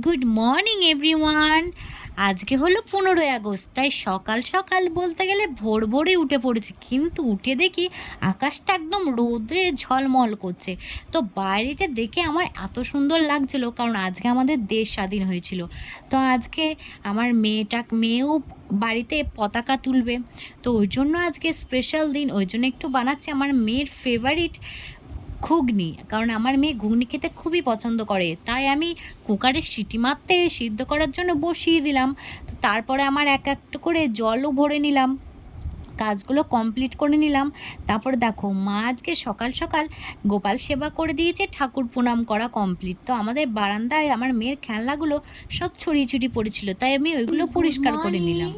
Good morning everyone. আজকে হলো 15ই August, তাই সকাল সকাল বলতে গেলে ভোর ভোরে উঠে পড়েছি, কিন্তু উঠে দেখি আকাশটা একদম রৌদ্রে ঝলমল করছে। তো বাইরেটা দেখে আমার এত সুন্দর লাগছিল, কারণ আজকে আমাদের দেশ স্বাধীন হয়েছিল। তো আজকে আমার মেয়েও বাড়িতে পতাকা তুলবে, তো ওই জন্য আজকে স্পেশাল দিন, ওই জন্য একটু বানাচ্ছি আমার মেয়ের ফেভারিট ঘুগনি, কারণ আমার মেয়ে ঘুগনি খেতে খুবই পছন্দ করে। তাই আমি কুকারে সিটি মারতে সিদ্ধ করার জন্য বসিয়ে দিলাম। তো তারপরে আমার এক একটা করে জলও ভরে নিলাম, কাজগুলো কমপ্লিট করে নিলাম। তারপরে দেখো মা আজকে সকাল সকাল গোপাল সেবা করে দিয়েছে, ঠাকুর প্রণাম করা কমপ্লিট। তো আমাদের বারান্দায় আমার মেয়ের খেলনাগুলো সব ছড়িয়ে ছিটিয়ে পড়েছিল, তাই আমি ওইগুলো পরিষ্কার করে নিলাম।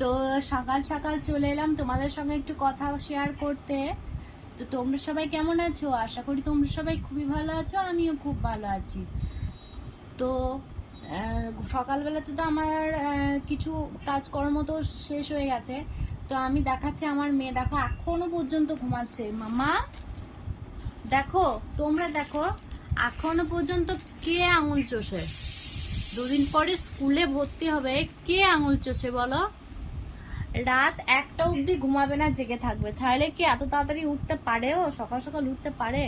তো সকাল সকাল চলে এলাম তোমাদের সঙ্গে একটু কথা শেয়ার করতে। তো তোমরা সবাই কেমন আছো? আশা করি তোমরা সবাই খুবই ভালো আছো, আমিও খুব ভালো আছি। তো সকালবেলাতে তো আমার কিছু কাজকর্ম তো শেষ হয়ে গেছে। তো আমি দেখাচ্ছি আমার মেয়ে, দেখো এখনো পর্যন্ত ঘুমাচ্ছে। মামা দেখো, তোমরা দেখো এখনো পর্যন্ত কে আঙুল চষে। দুদিন পরে স্কুলে ভর্তি হবে, কে আঙুল চষে বলো? রাত 1টা অবধি ঘুমাবে না, জেগে থাকবে। তাহলে কি এত তাড়াতাড়ি উঠতে পারে? ও সকাল সকাল উঠতে পারে?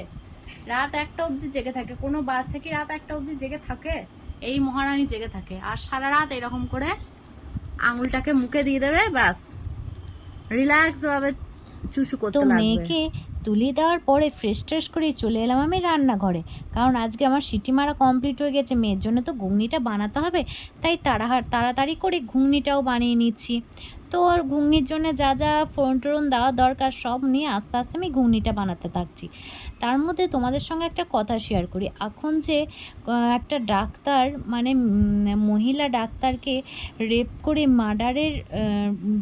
রাত 1টা অবধি জেগে থাকে। কোনো বাচ্চা কি রাত 1টা অবধি জেগে থাকে? এই মহারানী জেগে থাকে, আর সারা রাত এরকম করে আঙুলটাকে মুখে দিয়ে দেবে, ব্যাস রিল্যাক্স ভাবে চুষু তো করতে লাগবে। মেয়েকে তুলিয়ে দেওয়ার পরে ফ্রেশ ট্রেশ করে চলে এলাম আমি রান্নাঘরে, কারণ আজকে আমার সিটি মারা কমপ্লিট হয়ে গেছে। মেয়ের জন্য তো ঘুগনিটা বানাতে হবে, তাই তাড়াতাড়ি করে ঘুগনিটাও বানিয়ে নিচ্ছি। তো আর ঘুগনির জন্য যা যা ফোড়ন টোড়ন দেওয়া দরকার সব নিয়ে আস্তে আস্তে আমি ঘুগনিটা বানাতে থাকছি। তার মধ্যে তোমাদের সঙ্গে একটা কথা শেয়ার করি। এখন যে একটা ডাক্তার, মানে মহিলা ডাক্তারকে রেপ করে মার্ডারের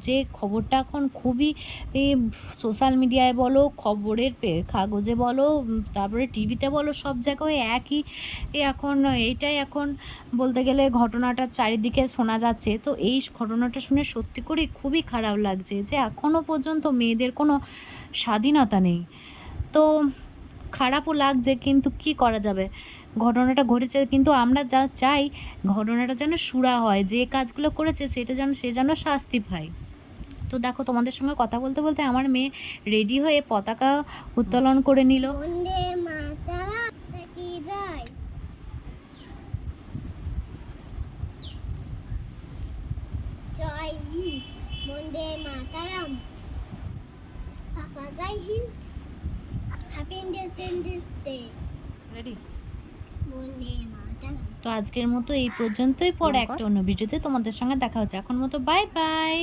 যে খবরটা এখন খুবই সোশ্যাল মিডিয়ায় বলো, খবরের কাগজে বলো, তারপরে টিভিতে বলো, সব জায়গায় একই এখন এইটাই এখন বলতে গেলে ঘটনাটা চারিদিকে শোনা যাচ্ছে। তো এই ঘটনাটা শুনে সত্যি করে খুবই খারাপ লাগছে যে এখনও পর্যন্ত মেয়েদের কোনো স্বাধীনতা নেই। তো খারাপও লাগছে, কিন্তু কি করা যাবে, ঘটনাটা ঘটেছে। কিন্তু আমরা যা চাই ঘটনাটা যেন সুরা হয়, যে কাজগুলো করেছে সে যেন শাস্তি পায়। তো দেখো তোমাদের সঙ্গে কথা বলতে বলতে আমার মেয়ে রেডি হয়ে পতাকা উত্তোলন করে নিল। বন্দে মাতারাম কি যায়, জয় হিন্দ, বন্দে মাতারাম, পাপা Jai Hind, happy independence day, ready? Vande Mataram. তো আজকের মতো এই পর্যন্তই, পরে একটা অন্য ভিডিওতে তোমাদের সঙ্গে দেখা হচ্ছে। এখন মতো বাই বাই।